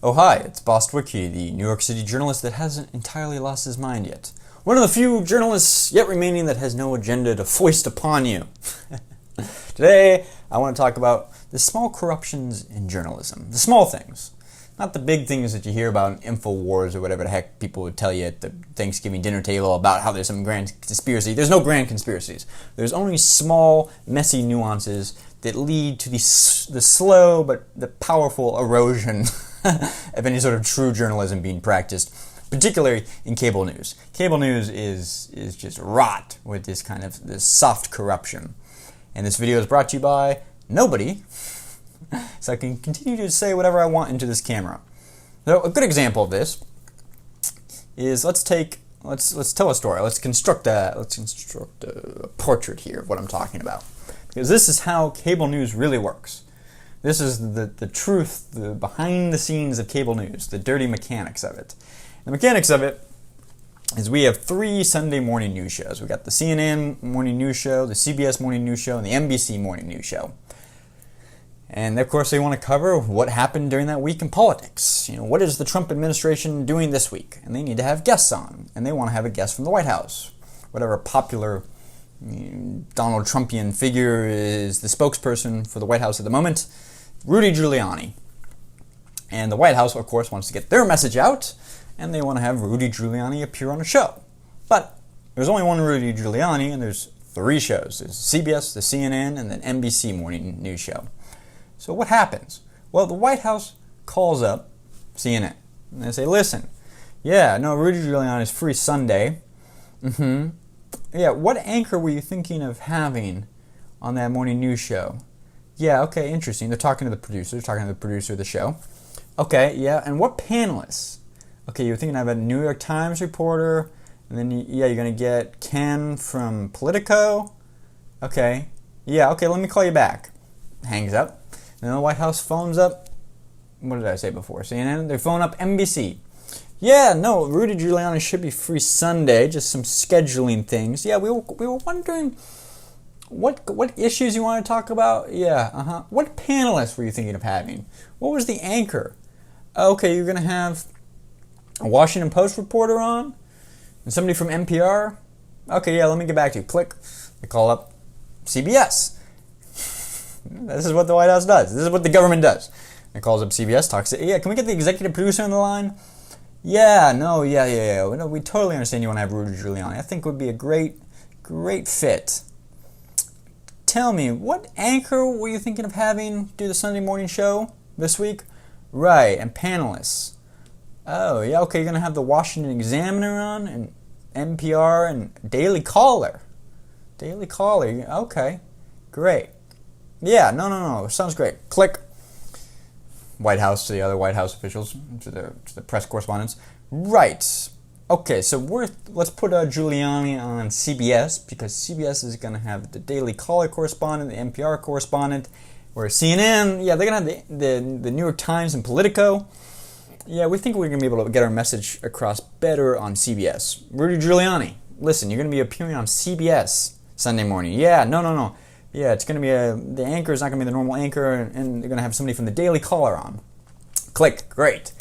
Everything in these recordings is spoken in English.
Oh hi, it's BostWiki, the New York City journalist that hasn't entirely lost his mind yet. One of the few journalists yet remaining that has no agenda to foist upon you. Today, I want to talk about the small corruptions in journalism. The small things. Not the big things that you hear about in InfoWars or whatever the heck people would tell you at the Thanksgiving dinner table about how there's some grand conspiracy. There's no grand conspiracies. There's only small, messy nuances that lead to the slow but the powerful erosion of any sort of true journalism being practiced, particularly in cable news. Cable news is just rot with this kind of this soft corruption. And this video is brought to you by nobody, so I can continue to say whatever I want into this camera. So a good example of this is let's tell a story. Let's construct a portrait here of what I'm talking about, because this is how cable news really works. This is the truth, the behind the scenes of cable news, the dirty mechanics of it. The mechanics of it is we have 3 Sunday morning news shows. We got the CNN morning news show, the CBS morning news show, and the NBC morning news show. And of course they want to cover what happened during that week in politics. You know, what is the Trump administration doing this week? And they need to have guests on. And they want to have a guest from the White House. Whatever popular Donald Trumpian figure is the spokesperson for the White House at the moment, Rudy Giuliani. And the White House, of course, wants to get their message out, and they want to have Rudy Giuliani appear on a show. But there's only one Rudy Giuliani, and there's 3 shows. There's CBS, the CNN, and the NBC morning news show. So what happens? Well, the White House calls up CNN, and they say, listen, yeah, no, Rudy Giuliani's free Sunday. Yeah, what anchor were you thinking of having on that morning news show? Yeah, okay, interesting. They're talking to the producer of the show. Okay, yeah, and what panelists? Okay, you're thinking of a New York Times reporter, and then, you're going to get Ken from Politico. Okay, yeah, okay, let me call you back. Hangs up. Then the White House phones up, what did I say before? CNN? They phone up NBC. Yeah, no, Rudy Giuliani should be free Sunday, just some scheduling things. Yeah, we were wondering what issues you want to talk about. Yeah, What panelists were you thinking of having? What was the anchor? Okay, you're going to have a Washington Post reporter on? And somebody from NPR? Okay, yeah, let me get back to you. Click. They call up CBS. This is what the White House does. This is what the government does. It calls up CBS, talks to, yeah, can we get the executive producer on the line? Yeah, no, yeah. No, we totally understand you want to have Rudy Giuliani. I think it would be a great fit. Tell me, what anchor were you thinking of having do the Sunday morning show this week? Right, and panelists. Oh, yeah, okay, you're going to have the Washington Examiner on, and NPR, and Daily Caller. Daily Caller, okay, great. Yeah, no, sounds great. Click. White House to the other White House officials, to the press correspondents. Right. Okay, so let's put Giuliani on CBS, because CBS is going to have the Daily Caller correspondent, the NPR correspondent, where CNN, yeah, they're going to have the New York Times and Politico. Yeah, we think we're going to be able to get our message across better on CBS. Rudy Giuliani, listen, you're going to be appearing on CBS Sunday morning. Yeah, no. Yeah, it's going to be the anchor is not going to be the normal anchor, and they're going to have somebody from the Daily Caller on. Click, great.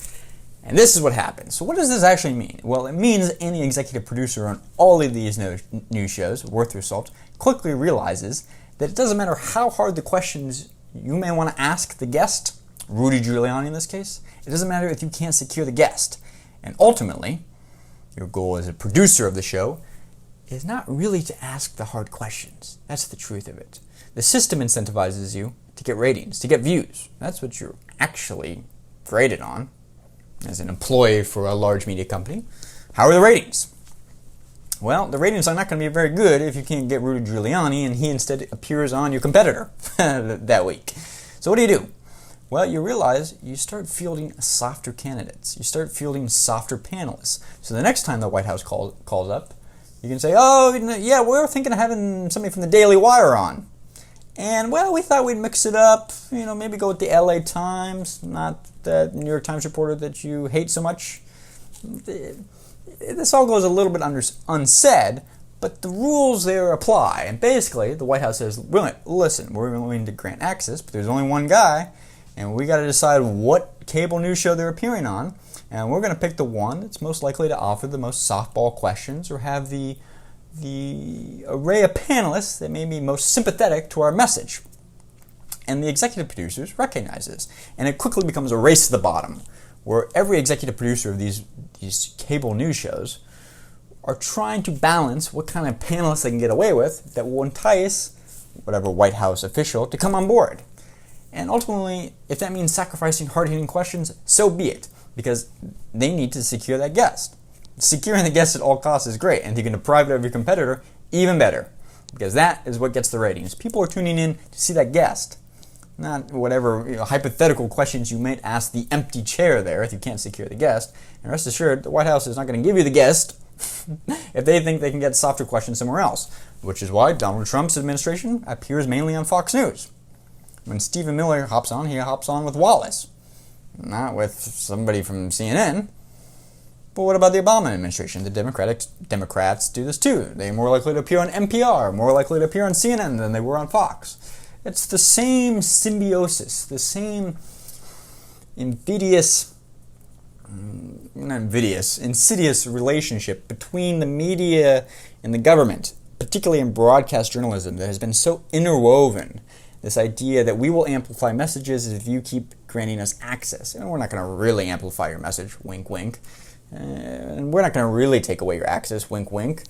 And this is what happens. So what does this actually mean? Well, it means any executive producer on all of these news shows, worth their salt, quickly realizes that it doesn't matter how hard the questions you may want to ask the guest, Rudy Giuliani in this case, it doesn't matter if you can't secure the guest. And ultimately, your goal as a producer of the show is not really to ask the hard questions. That's the truth of it. The system incentivizes you to get ratings, to get views. That's what you're actually graded on as an employee for a large media company. How are the ratings? Well, the ratings are not going to be very good if you can't get Rudy Giuliani and he instead appears on your competitor that week. So what do? Well, you realize you start fielding softer candidates. You start fielding softer panelists. So the next time the White House calls up, you can say, oh, yeah, we're thinking of having somebody from the Daily Wire on. And, well, we thought we'd mix it up, maybe go with the LA Times, not the New York Times reporter that you hate so much. This all goes a little bit unsaid, but the rules there apply. And basically, the White House says, listen, we're willing to grant access, but there's only one guy, and we got to decide what cable news show they're appearing on, and we're going to pick the one that's most likely to offer the most softball questions or have the array of panelists that may be most sympathetic to our message. And the executive producers recognize this, and it quickly becomes a race to the bottom, where every executive producer of these cable news shows are trying to balance what kind of panelists they can get away with that will entice whatever White House official to come on board. And ultimately, if that means sacrificing hard-hitting questions, so be it, because they need to secure that guest. Securing the guest at all costs is great, and if you can deprive it of your competitor, even better, because that is what gets the ratings. People are tuning in to see that guest, not whatever hypothetical questions you might ask the empty chair there if you can't secure the guest. And rest assured, the White House is not going to give you the guest if they think they can get softer questions somewhere else, which is why Donald Trump's administration appears mainly on Fox News. When Stephen Miller hops on, he hops on with Wallace, not with somebody from CNN. But what about the Obama administration? The Democrats do this too. They're more likely to appear on NPR, more likely to appear on CNN than they were on Fox. It's the same symbiosis, the same insidious relationship between the media and the government, particularly in broadcast journalism, that has been so interwoven. This idea that we will amplify messages if you keep granting us access. And we're not going to really amplify your message, wink, wink. And we're not going to really take away your access, wink, wink,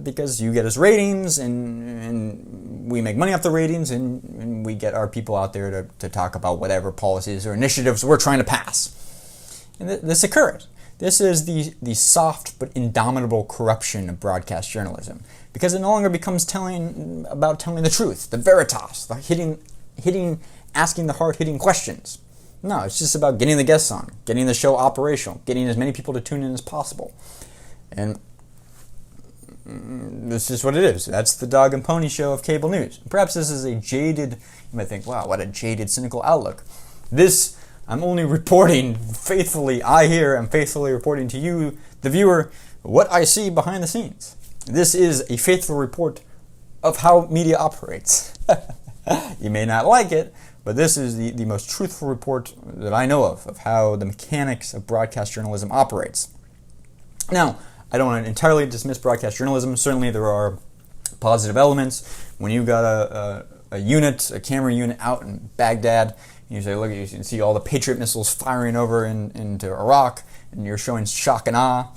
because you get us ratings and we make money off the ratings and we get our people out there to talk about whatever policies or initiatives we're trying to pass. And this occurs. This is the soft but indomitable corruption of broadcast journalism, because it no longer becomes telling the truth, the veritas, the asking the hard-hitting questions. No, it's just about getting the guests on, getting the show operational, getting as many people to tune in as possible. And this is what it is. That's the dog and pony show of cable news. Perhaps this is a jaded, you might think, wow, what a jaded, cynical outlook. This, I'm only reporting faithfully, I here am faithfully reporting to you, the viewer, what I see behind the scenes. This is a faithful report of how media operates. You may not like it, but this is the most truthful report that I know of how the mechanics of broadcast journalism operates. Now, I don't want to entirely dismiss broadcast journalism. Certainly there are positive elements. When you've got a camera unit out in Baghdad, and you say, look, you can see all the Patriot missiles firing over into Iraq, and you're showing shock and awe.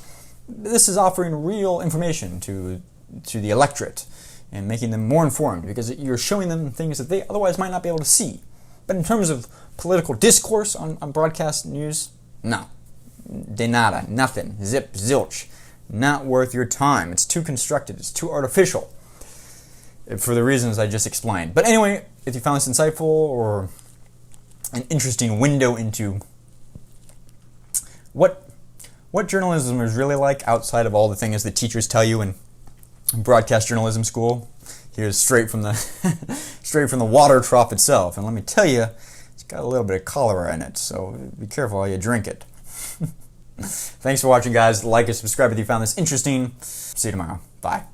This is offering real information to the electorate and making them more informed, because you're showing them things that they otherwise might not be able to see. But in terms of political discourse on broadcast news, no. De nada, nothing, zip, zilch. Not worth your time. It's too constructed. It's too artificial for the reasons I just explained. But anyway, if you found this insightful or an interesting window into what journalism is really like outside of all the things that teachers tell you in broadcast journalism school, here's straight from the water trough itself. And let me tell you, it's got a little bit of cholera in it, so be careful how you drink it. Thanks for watching, guys. Like and subscribe if you found this interesting. See you tomorrow. Bye.